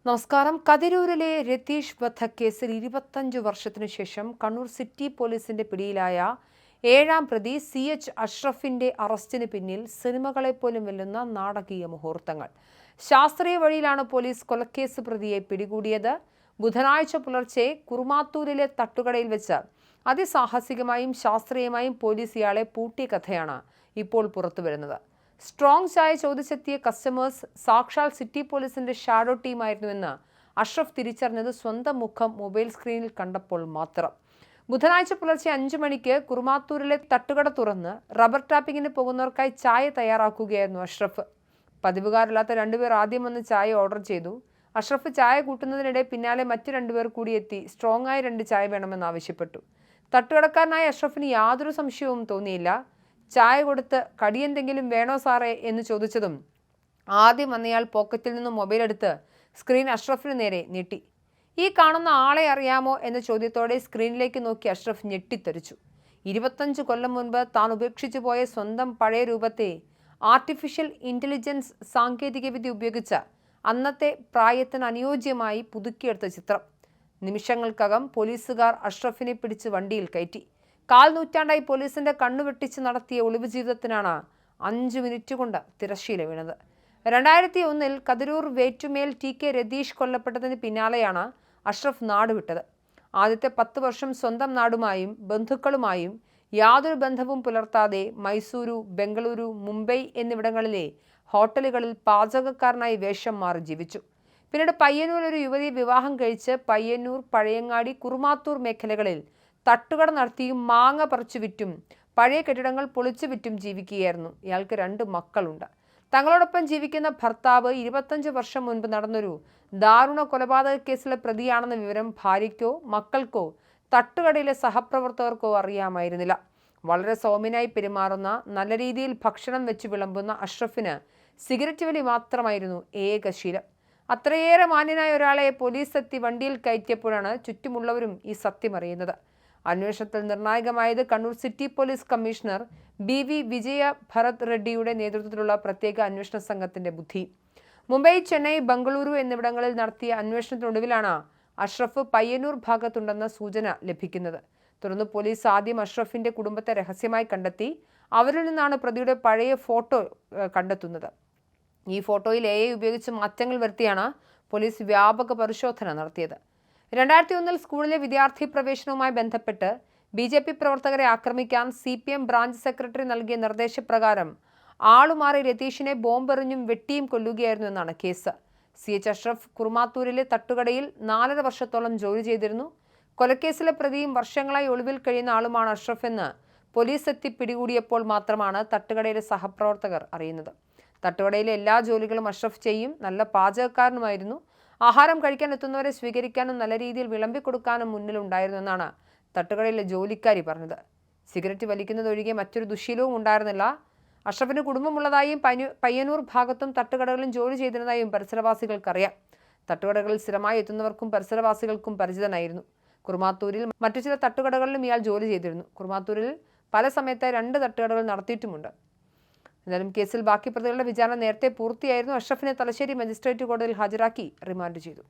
നമസ്കാരം. കതിരൂരിലെ രതീഷ് വധക്കേസിൽ 25 വർഷത്തിനു ശേഷം കണ്ണൂർ സിറ്റി പോലീസിന്റെ പിടിയിലായ 7ാം പ്രതി CH അഷ്റഫിന്റെ അറസ്റ്റിന് പിന്നിൽ സിനിമകളെപ്പോലും വെല്ലുന്ന നാടകീയ മുഹൂർത്തങ്ങൾ. ശാസ്ത്രീയ വഴിയിലാണ് പോലീസ് കൊലക്കേസ് പ്രതിയെ പിടികൂടിയത്. ബുധനാഴ്ച പുലർച്ചെ കുറുമാത്തൂരിലെ തട്ടുകടയിൽ വെച്ച് അതിസാഹസികമായും ശാസ്ത്രീയമായും പോലീസ് ഇയാളെ പൂട്ടിയ കഥയാണ് ഇപ്പോൾ പുറത്തുവരുന്നത്. സ്ട്രോങ് ചായ ചോദിച്ചെത്തിയ കസ്റ്റമേഴ്സ് സാക്ഷാൽ സിറ്റി പോലീസിന്റെ ഷാഡോ ടീമായിരുന്നുവെന്ന് അഷ്റഫ് തിരിച്ചറിഞ്ഞത് സ്വന്തം മുഖം മൊബൈൽ സ്ക്രീനിൽ കണ്ടപ്പോൾ മാത്രം. ബുധനാഴ്ച പുലർച്ചെ 5 മണിക്ക് കുറുമാത്തൂരിലെ തട്ടുകട തുറന്ന് റബ്ബർ ടാപ്പിങ്ങിന് പോകുന്നവർക്കായി ചായ തയ്യാറാക്കുകയായിരുന്നു അഷ്റഫ്. പതിവുകാരില്ലാത്ത 2 പേർ ആദ്യം വന്ന് ചായ ഓർഡർ ചെയ്തു. അഷ്റഫ് ചായ കൂട്ടുന്നതിനിടെ പിന്നാലെ മറ്റു 2 പേർ കൂടി എത്തി സ്ട്രോങ് ആയ 2 ചായ വേണമെന്ന് ആവശ്യപ്പെട്ടു. തട്ടുകടക്കാരനായ അഷ്റഫിന് യാതൊരു സംശയവും തോന്നിയില്ല. ചായ കൊടുത്ത് കടിയെന്തെങ്കിലും വേണോ സാറേ എന്ന് ചോദിച്ചതും ആദ്യം വന്നയാൾ പോക്കറ്റിൽ നിന്ന് മൊബൈൽ എടുത്ത് സ്ക്രീൻ അഷ്റഫിന് നേരെ നീട്ടി. ഈ കാണുന്ന ആളെ അറിയാമോ എന്ന ചോദ്യത്തോടെ സ്ക്രീനിലേക്ക് നോക്കി അഷ്റഫ് ഞെട്ടിത്തെറിച്ചു. 25 കൊല്ലം മുൻപ് താൻ ഉപേക്ഷിച്ചു പോയ സ്വന്തം പഴയ രൂപത്തെ ആർട്ടിഫിഷ്യൽ ഇന്റലിജൻസ് സാങ്കേതികവിദ്യ ഉപയോഗിച്ച് അന്നത്തെ പ്രായത്തിന് അനുയോജ്യമായി പുതുക്കിയെടുത്ത ചിത്രം. നിമിഷങ്ങൾക്കകം പോലീസുകാർ അഷ്റഫിനെ പിടിച്ച് വണ്ടിയിൽ കയറ്റി. 1/4 നൂറ്റാണ്ടായി പോലീസിന്റെ കണ്ണുവെട്ടിച്ച് നടത്തിയ ഒളിവ് ജീവിതത്തിനാണ് 5 മിനിറ്റ് കൊണ്ട് തിരശ്ശീല വീണത്. 2001 കതിരൂർ വേറ്റുമേൽ TK രതീഷ് കൊല്ലപ്പെട്ടതിന് പിന്നാലെയാണ് അഷ്റഫ് നാടുവിട്ടത്. ആദ്യത്തെ 10 വർഷം സ്വന്തം നാടുമായും ബന്ധുക്കളുമായും യാതൊരു ബന്ധവും പുലർത്താതെ മൈസൂരു, ബംഗളൂരു, മുംബൈ എന്നിവിടങ്ങളിലെ ഹോട്ടലുകളിൽ പാചകക്കാരനായി വേഷം മാറി ജീവിച്ചു. പിന്നീട് പയ്യന്നൂർ ഒരു യുവതിയെ വിവാഹം കഴിച്ച് പയ്യന്നൂർ, പഴയങ്ങാടി, കുറുമാത്തൂർ മേഖലകളിൽ തട്ടുകട നടത്തിയും മാങ്ങ പറിച്ചു വിറ്റും പഴയ കെട്ടിടങ്ങൾ പൊളിച്ചു വിറ്റും ജീവിക്കുകയായിരുന്നു. ഇയാൾക്ക് 2 മക്കളുണ്ട്. തങ്ങളോടൊപ്പം ജീവിക്കുന്ന ഭർത്താവ് 25 വർഷം മുൻപ് നടന്നൊരു ദാരുണ കൊലപാതക കേസിലെ പ്രതിയാണെന്ന വിവരം ഭാര്യയ്ക്കോ മക്കൾക്കോ തട്ടുകടയിലെ സഹപ്രവർത്തകർക്കോ അറിയാമായിരുന്നില്ല. വളരെ സൗമ്യനായി പെരുമാറുന്ന, നല്ല രീതിയിൽ ഭക്ഷണം വെച്ച് വിളമ്പുന്ന അഷ്റഫിന് സിഗരറ്റ് വലി മാത്രമായിരുന്നു ഏകശീലം. അത്രയേറെ മാന്യനായ ഒരാളെ പോലീസ് എത്തി വണ്ടിയിൽ കയറ്റിയപ്പോഴാണ് ചുറ്റുമുള്ളവരും ഈ സത്യം അറിയുന്നത്. അന്വേഷണത്തിൽ നിർണായകമായത് Kannur city police commissioner BV Vijaya Bharat റെഡ്ഡിയുടെ നേതൃത്വത്തിലുള്ള പ്രത്യേക അന്വേഷണ സംഘത്തിന്റെ ബുദ്ധി. മുംബൈ, ചെന്നൈ, ബംഗളൂരു എന്നിവിടങ്ങളിൽ നടത്തിയ അന്വേഷണത്തിനൊടുവിലാണ് അഷ്റഫ് പയ്യന്നൂർ ഭാഗത്തുണ്ടെന്ന സൂചന ലഭിക്കുന്നത്. തുടർന്ന് പോലീസ് ആദ്യം അഷ്റഫിന്റെ കുടുംബത്തെ രഹസ്യമായി കണ്ടെത്തി. അവരിൽ നിന്നാണ് പ്രതിയുടെ പഴയ ഫോട്ടോ കണ്ടെത്തുന്നത്. ഈ ഫോട്ടോയിൽ AI ഉപയോഗിച്ച് മാറ്റങ്ങൾ വരുത്തിയാണ് പോലീസ് വ്യാപക പരിശോധന നടത്തിയത്. 2001 സ്കൂളിലെ വിദ്യാർത്ഥി പ്രവേശനവുമായി ബന്ധപ്പെട്ട് BJP പ്രവർത്തകരെ ആക്രമിക്കാൻ CPM ബ്രാഞ്ച് സെക്രട്ടറി നൽകിയ നിർദ്ദേശപ്രകാരം ആളുമാറി രതീഷിനെ ബോംബെറിഞ്ഞും വെട്ടിയും കൊല്ലുകയായിരുന്നു എന്നാണ് കേസ്. CH അഷ്റഫ് കുറുമാത്തൂരിലെ തട്ടുകടയിൽ 4.5 വർഷത്തോളം ജോലി ചെയ്തിരുന്നു. കൊലക്കേസിലെ പ്രതിയും വർഷങ്ങളായി ഒളിവിൽ കഴിയുന്ന ആളുമാണ് അഷ്റഫ് എന്ന് പോലീസ് എത്തി പിടികൂടിയപ്പോൾ മാത്രമാണ് തട്ടുകടയിലെ സഹപ്രവർത്തകർ അറിയുന്നത്. തട്ടുകടയിലെ എല്ലാ ജോലികളും അഷ്റഫ് ചെയ്യും. നല്ല പാചകക്കാരനുമായിരുന്നു. ആഹാരം കഴിക്കാൻ എത്തുന്നവരെ സ്വീകരിക്കാനും നല്ല രീതിയിൽ വിളമ്പിക്കൊടുക്കാനും മുന്നിലുണ്ടായിരുന്നു എന്നാണ് തട്ടുകടയിലെ ജോലിക്കാരി പറഞ്ഞത്. സിഗരറ്റ് വലിക്കുന്നതൊഴികെ മറ്റൊരു ദുശീലവും ഉണ്ടായിരുന്നില്ല. അഷ്റഫിന് കുടുംബമുള്ളതായും പയ്യന്നൂർ ഭാഗത്തും തട്ടുകടകളിലും ജോലി ചെയ്തിരുന്നതായും പരിസരവാസികൾക്കറിയാം. തട്ടുകടകളിൽ സ്ഥിരമായി എത്തുന്നവർക്കും പരിസരവാസികൾക്കും പരിചിതനായിരുന്നു. കുറുമാത്തൂരിൽ മറ്റു ചില തട്ടുകടകളിലും ഇയാൾ ജോലി ചെയ്തിരുന്നു. കുറുമാത്തൂരിൽ പല സമയത്ത് 2 തട്ടുകടകൾ നടത്തിയിട്ടുമുണ്ട്. എന്നാലും കേസിൽ ബാക്കി പ്രതികളുടെ വിചാരണ നേരത്തെ പൂർത്തിയായിരുന്നു. അഷ്റഫിനെ തലശ്ശേരി മജിസ്ട്രേറ്റ് കോടതിയിൽ ഹാജരാക്കി റിമാൻഡ് ചെയ്തു.